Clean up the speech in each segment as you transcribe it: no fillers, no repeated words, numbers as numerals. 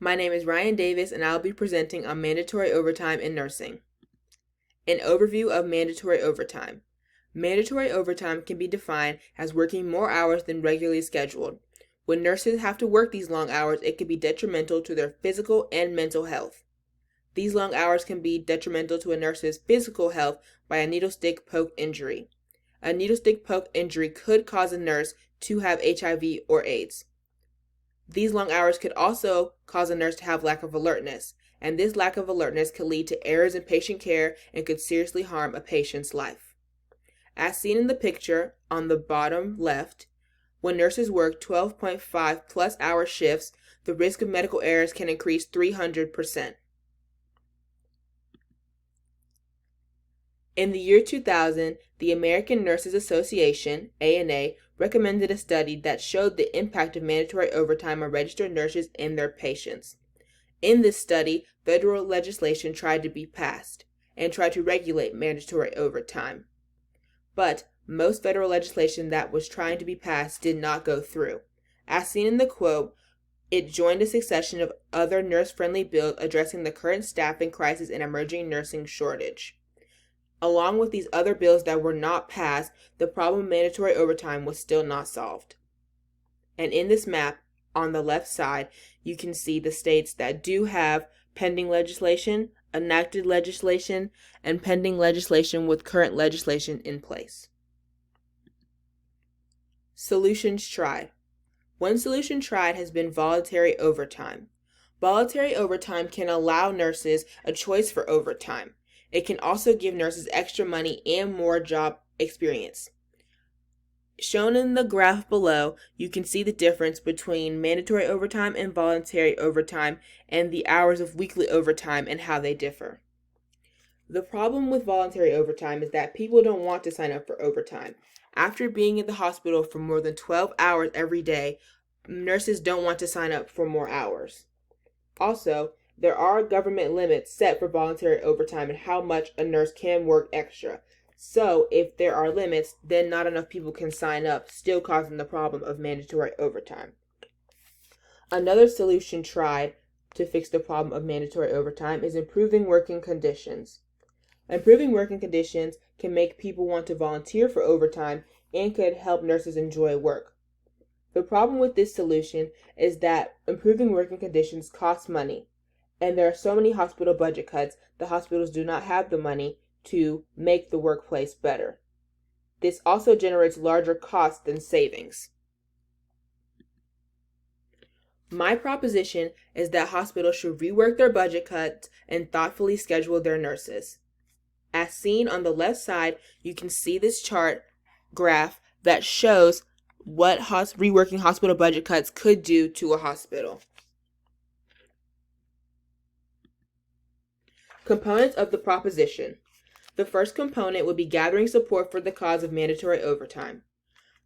My name is Rian Davis, and I'll be presenting on mandatory overtime in nursing. An overview of mandatory overtime. Mandatory overtime can be defined as working more hours than regularly scheduled. When nurses have to work these long hours, it can be detrimental to their physical and mental health. These long hours can be detrimental to a nurse's physical health by a needle stick poke injury. A needle stick poke injury could cause a nurse to have HIV or AIDS. These long hours could also cause a nurse to have lack of alertness, and this lack of alertness could lead to errors in patient care and could seriously harm a patient's life. As seen in the picture on the bottom left, when nurses work 12.5 plus hour shifts, the risk of medical errors can increase 300%. In the year 2000, the American Nurses Association, ANA, recommended a study that showed the impact of mandatory overtime on registered nurses and their patients. In this study, federal legislation tried to be passed and tried to regulate mandatory overtime. But most federal legislation that was trying to be passed did not go through. As seen in the quote, it joined a succession of other nurse-friendly bills addressing the current staffing crisis and emerging nursing shortage. Along with these other bills that were not passed, the problem of mandatory overtime was still not solved. And in this map, on the left side, you can see the states that do have pending legislation, enacted legislation, and pending legislation with current legislation in place. Solutions tried. One solution tried has been voluntary overtime. Voluntary overtime can allow nurses a choice for overtime. It can also give nurses extra money and more job experience. Shown in the graph below, you can see the difference between mandatory overtime and voluntary overtime and the hours of weekly overtime and how they differ. The problem with voluntary overtime is that people don't want to sign up for overtime. After being in the hospital for more than 12 hours every day, nurses don't want to sign up for more hours. Also, there are government limits set for voluntary overtime and how much a nurse can work extra. So, if there are limits, then not enough people can sign up, still causing the problem of mandatory overtime. Another solution tried to fix the problem of mandatory overtime is improving working conditions. Improving working conditions can make people want to volunteer for overtime and could help nurses enjoy work. The problem with this solution is that improving working conditions costs money. And there are so many hospital budget cuts, the hospitals do not have the money to make the workplace better. This also generates larger costs than savings. My proposition is that hospitals should rework their budget cuts and thoughtfully schedule their nurses. As seen on the left side, you can see this chart graph that shows what reworking hospital budget cuts could do to a hospital. Components of the proposition. The first component would be gathering support for the cause of mandatory overtime.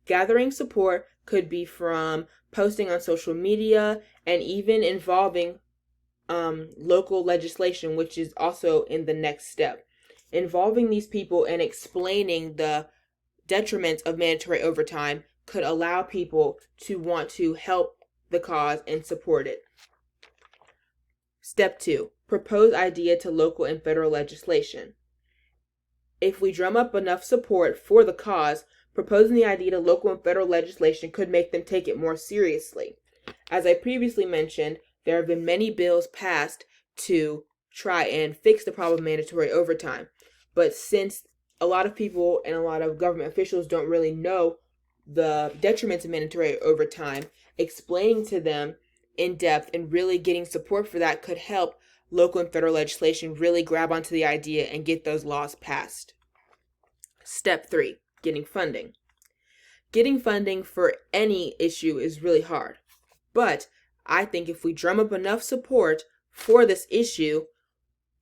Gathering support could be from posting on social media and even involving local legislation, which is also in the next step. Involving these people and explaining the detriments of mandatory overtime could allow people to want to help the cause and support it. Step 2. Propose idea to local and federal legislation. If we drum up enough support for the cause, proposing the idea to local and federal legislation could make them take it more seriously. As I previously mentioned, there have been many bills passed to try and fix the problem of mandatory overtime. But since a lot of people and a lot of government officials don't really know the detriments of mandatory overtime, explaining to them in depth and really getting support for that could help local and federal legislation really grab onto the idea and get those laws passed. Step 3, getting funding. Getting funding for any issue is really hard, but I think if we drum up enough support for this issue,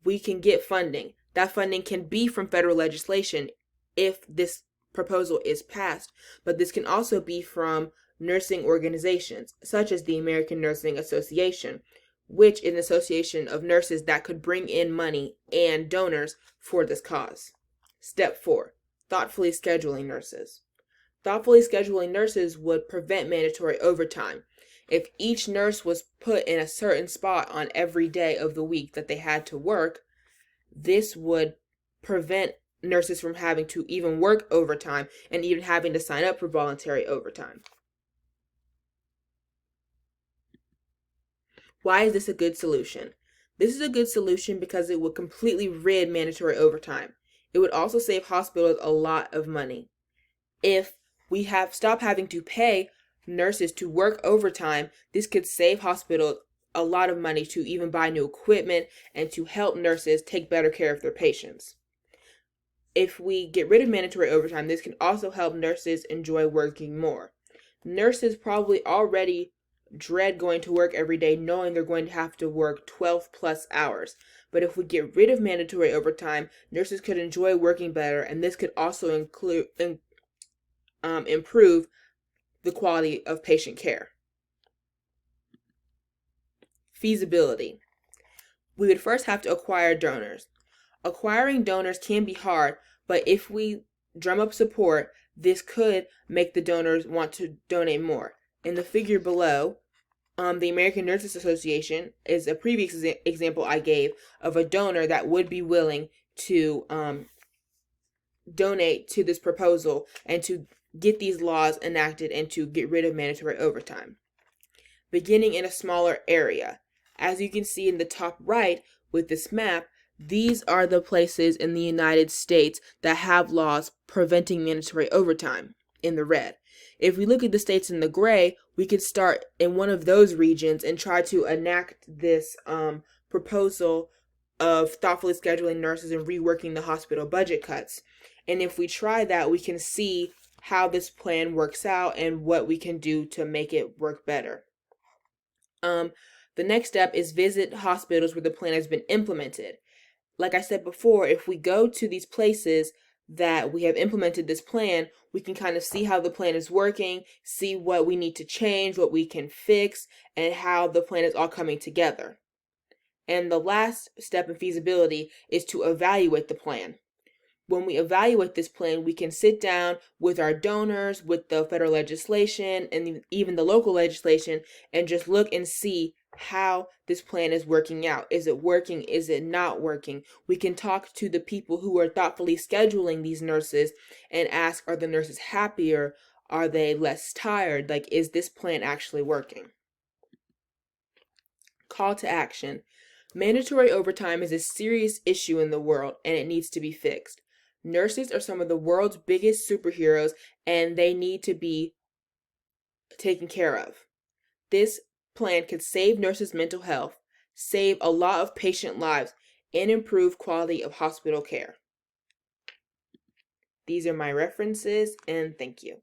we can get funding. That funding can be from federal legislation if this proposal is passed, but this can also be from nursing organizations, such as the American Nursing Association, which is an association of nurses that could bring in money and donors for this cause. Step 4, thoughtfully scheduling nurses. Thoughtfully scheduling nurses would prevent mandatory overtime. If each nurse was put in a certain spot on every day of the week that they had to work, this would prevent nurses from having to even work overtime and even having to sign up for voluntary overtime. Why is this a good solution? This is a good solution because it would completely rid mandatory overtime. It would also save hospitals a lot of money. If we stop having to pay nurses to work overtime, this could save hospitals a lot of money to even buy new equipment and to help nurses take better care of their patients. If we get rid of mandatory overtime, this can also help nurses enjoy working more. Nurses probably already dread going to work every day knowing they're going to have to work 12 plus hours. But if we get rid of mandatory overtime, nurses could enjoy working better, and this could also improve the quality of patient care. Feasibility. We would first have to acquire donors. Acquiring donors can be hard, but if we drum up support, this could make the donors want to donate more. In the figure below, the American Nurses Association is a previous example I gave of a donor that would be willing to donate to this proposal and to get these laws enacted and to get rid of mandatory overtime. Beginning in a smaller area. As you can see in the top right with this map, these are the places in the United States that have laws preventing mandatory overtime in the red. If we look at the states in the gray, we could start in one of those regions and try to enact this proposal of thoughtfully scheduling nurses and reworking the hospital budget cuts. And if we try that, we can see how this plan works out and what we can do to make it work better. The next step is visit hospitals where the plan has been implemented. Like I said before, if we go to these places that we have implemented this plan, we can kind of see how the plan is working, see what we need to change, what we can fix, and how the plan is all coming together. And the last step in feasibility is to evaluate the plan. When we evaluate this plan, we can sit down with our donors, with the federal legislation, and even the local legislation, and just look and see how this plan is working out. Is it working? Is it not working? We can talk to the people who are thoughtfully scheduling these nurses and ask, are the nurses happier? Are they less tired? Like, is this plan actually working? Call to action. Mandatory overtime is a serious issue in the world, and it needs to be fixed. Nurses are some of the world's biggest superheroes, and they need to be taken care of. This plan could save nurses' mental health, save a lot of patient lives, and improve quality of hospital care. These are my references, and thank you.